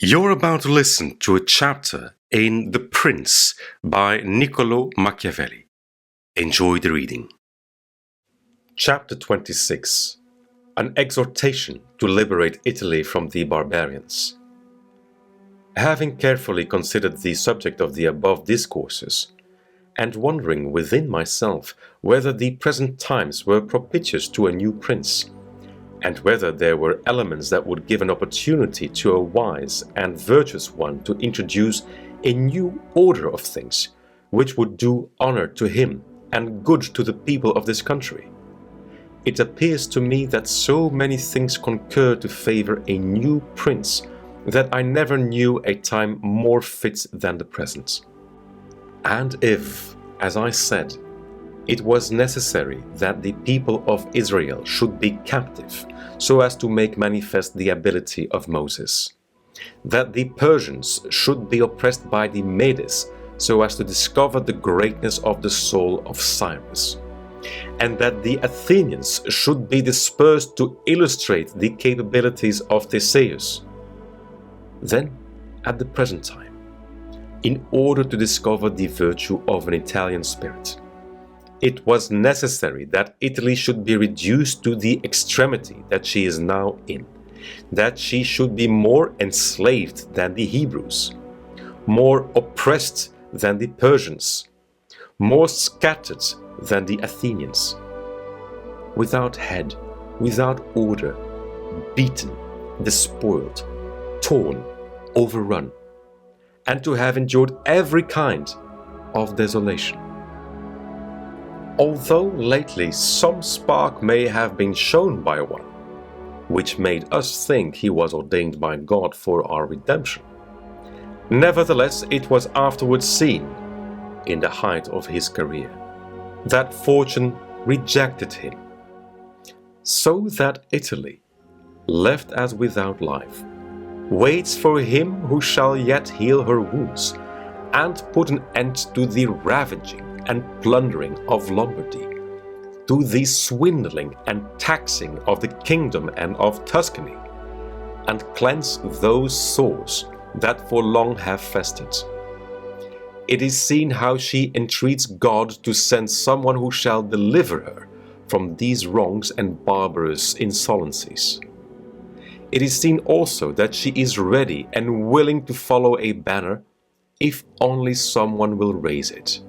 You're about to listen to a chapter in The Prince by Niccolò Machiavelli. Enjoy the reading. Chapter 26. An Exhortation to Liberate Italy from the Barbarians. Having carefully considered the subject of the above discourses, and wondering within myself whether the present times were propitious to a new prince, and whether there were elements that would give an opportunity to a wise and virtuous one to introduce a new order of things, which would do honor to him and good to the people of this country, it appears to me that so many things concur to favor a new prince that I never knew a time more fit than the present. And if, as I said, it was necessary that the people of Israel should be captive so as to make manifest the ability of Moses, that the Persians should be oppressed by the Medes so as to discover the greatness of the soul of Cyrus, and that the Athenians should be dispersed to illustrate the capabilities of Theseus, then, at the present time, in order to discover the virtue of an Italian spirit, it was necessary that Italy should be reduced to the extremity that she is now in, that she should be more enslaved than the Hebrews, more oppressed than the Persians, more scattered than the Athenians, without head, without order, beaten, despoiled, torn, overrun, and to have endured every kind of desolation. Although lately some spark may have been shown by one, which made us think he was ordained by God for our redemption, nevertheless it was afterwards seen, in the height of his career, that fortune rejected him, so that Italy, left as without life, waits for him who shall yet heal her wounds and put an end to the ravaging and plundering of Lombardy, to the swindling and taxing of the kingdom and of Tuscany, and cleanse those sores that for long have festered. It is seen how she entreats God to send someone who shall deliver her from these wrongs and barbarous insolencies. It is seen also that she is ready and willing to follow a banner, if only someone will raise it.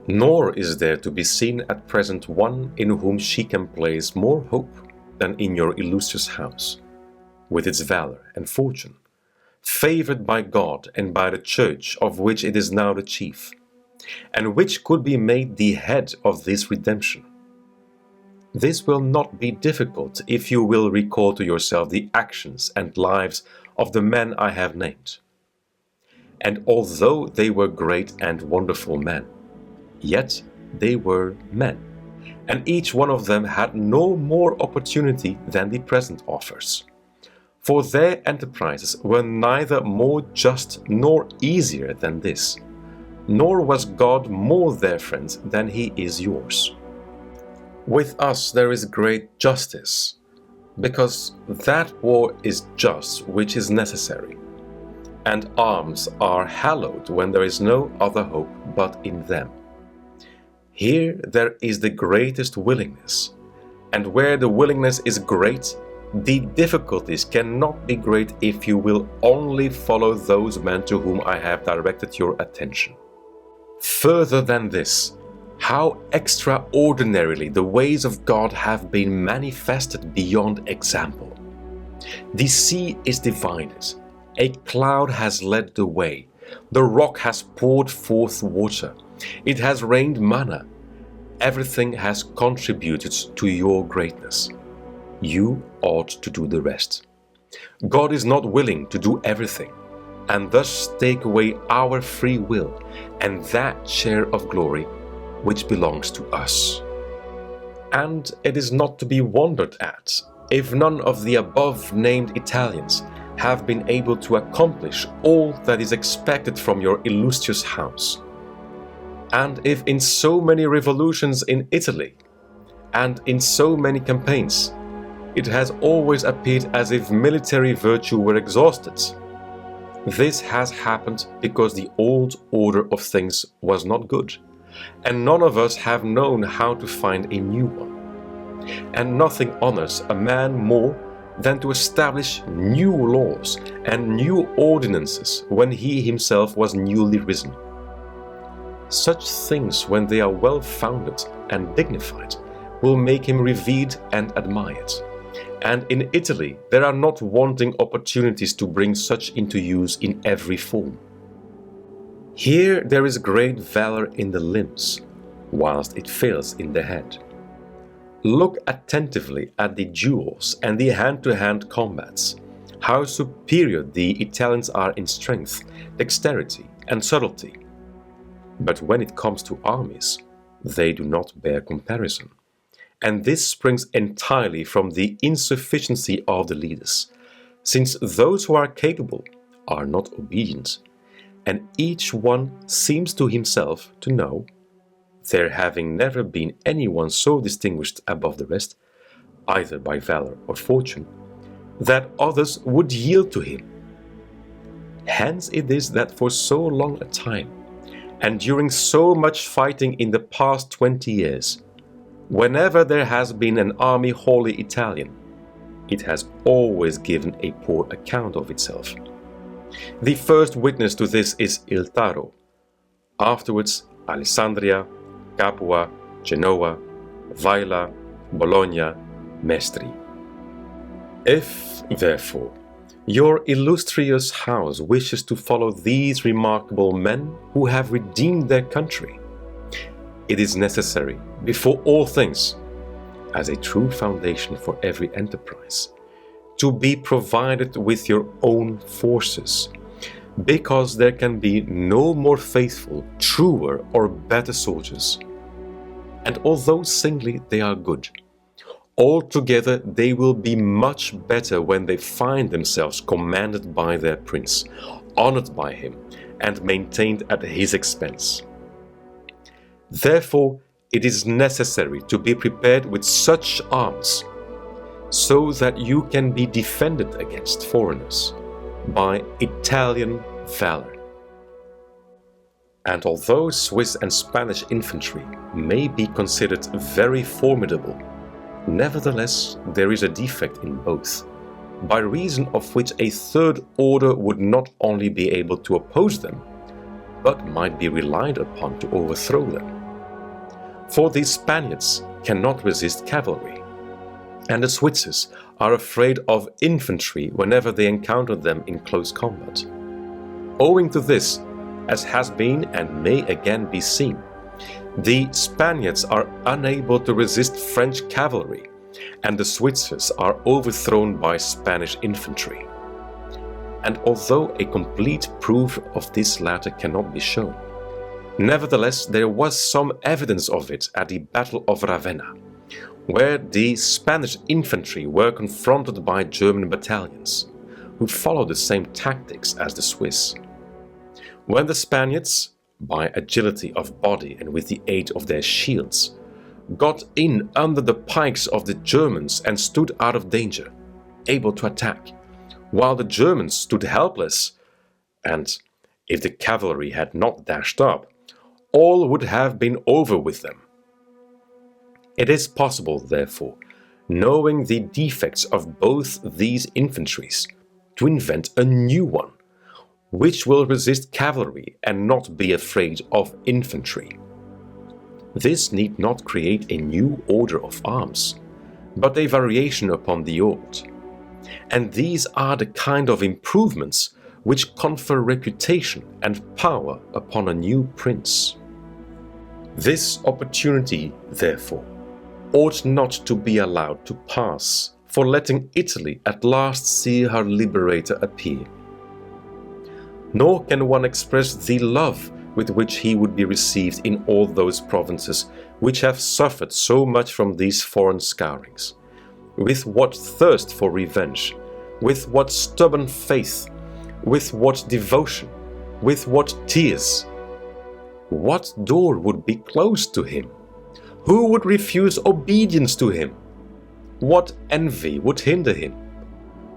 Nor is there to be seen at present one in whom she can place more hope than in your illustrious house, with its valor and fortune, favored by God and by the Church of which it is now the chief, and which could be made the head of this redemption. This will not be difficult if you will recall to yourself the actions and lives of the men I have named. And although they were great and wonderful men, yet they were men, and each one of them had no more opportunity than the present offers. For their enterprises were neither more just nor easier than this, nor was God more their friend than he is yours. With us there is great justice, because that war is just which is necessary, and arms are hallowed when there is no other hope but in them. Here there is the greatest willingness, and where the willingness is great, the difficulties cannot be great if you will only follow those men to whom I have directed your attention. Further than this, how extraordinarily the ways of God have been manifested beyond example. The sea is divided, a cloud has led the way, the rock has poured forth water, it has rained manna. Everything has contributed to your greatness. You ought to do the rest. God is not willing to do everything, and thus take away our free will and that share of glory which belongs to us. And it is not to be wondered at if none of the above-named Italians have been able to accomplish all that is expected from your illustrious house. And if in so many revolutions in Italy, and in so many campaigns, it has always appeared as if military virtue were exhausted, This has happened because the old order of things was not good, and none of us have known how to find a new one. And nothing honors a man more than to establish new laws and new ordinances when he himself was newly risen. Such things, when they are well founded and dignified, will make him revered and admired. And in Italy there are not wanting opportunities to bring such into use in every form. Here there is great valor in the limbs, whilst it fails in the head. Look attentively at the duels and the hand-to-hand combats, how superior the Italians are in strength, dexterity and subtlety. But when it comes to armies, they do not bear comparison. And this springs entirely from the insufficiency of the leaders, since those who are capable are not obedient, and each one seems to himself to know, there having never been anyone so distinguished above the rest, either by valor or fortune, that others would yield to him. Hence it is that for so long a time, and during so much fighting in the past 20 years, whenever there has been an army wholly Italian, it has always given a poor account of itself. The first witness to this is Il Taro, afterwards Alessandria, Capua, Genoa, Vaila, Bologna, Mestri. If, therefore, your illustrious house wishes to follow these remarkable men who have redeemed their country, it is necessary, before all things, as a true foundation for every enterprise, to be provided with your own forces, because there can be no more faithful, truer or better soldiers. And although singly they are good, altogether they will be much better when they find themselves commanded by their prince, honored by him, and maintained at his expense. Therefore, it is necessary to be prepared with such arms, so that you can be defended against foreigners by Italian valor. And although Swiss and Spanish infantry may be considered very formidable, nevertheless there is a defect in both, by reason of which a third order would not only be able to oppose them, but might be relied upon to overthrow them. For the Spaniards cannot resist cavalry, and the Switzers are afraid of infantry whenever they encounter them in close combat. Owing to this, as has been and may again be seen, the Spaniards are unable to resist French cavalry, and the Switzers are overthrown by Spanish infantry. And although a complete proof of this latter cannot be shown, nevertheless there was some evidence of it at the Battle of Ravenna, where the Spanish infantry were confronted by German battalions, who followed the same tactics as the Swiss. When the Spaniards, by agility of body and with the aid of their shields, got in under the pikes of the Germans and stood out of danger, able to attack, while the Germans stood helpless, and, if the cavalry had not dashed up, all would have been over with them. It is possible, therefore, knowing the defects of both these infantries, to invent a new one, which will resist cavalry and not be afraid of infantry. This need not create a new order of arms, but a variation upon the old. And these are the kind of improvements which confer reputation and power upon a new prince. This opportunity, therefore, ought not to be allowed to pass for letting Italy at last see her liberator appear. Nor can one express the love with which he would be received in all those provinces which have suffered so much from these foreign scourings, with what thirst for revenge, with what stubborn faith, with what devotion, with what tears. What door would be closed to him? Who would refuse obedience to him? What envy would hinder him?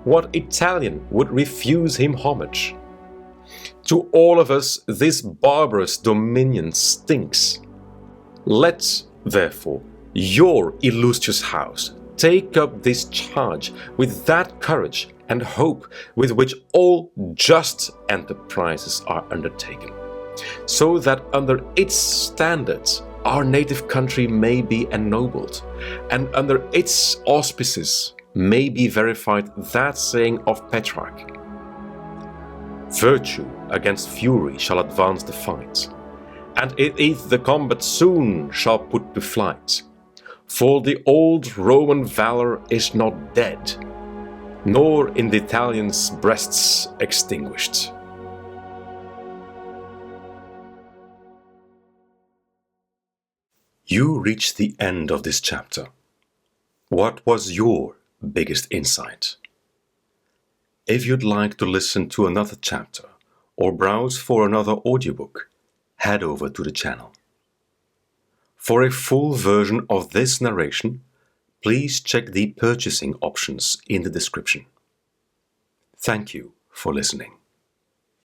What Italian would refuse him homage? To all of us, this barbarous dominion stinks. Let, therefore, your illustrious house take up this charge with that courage and hope with which all just enterprises are undertaken, so that under its standards our native country may be ennobled, and under its auspices may be verified that saying of Petrarch: "Virtue against fury shall advance the fight, and it the combat soon shall put to flight. For the old Roman valor is not dead, nor in the Italians' breasts extinguished." You reached the end of this chapter. What was your biggest insight? If you'd like to listen to another chapter or browse for another audiobook, head over to the channel. For a full version of this narration, please check the purchasing options in the description. Thank you for listening.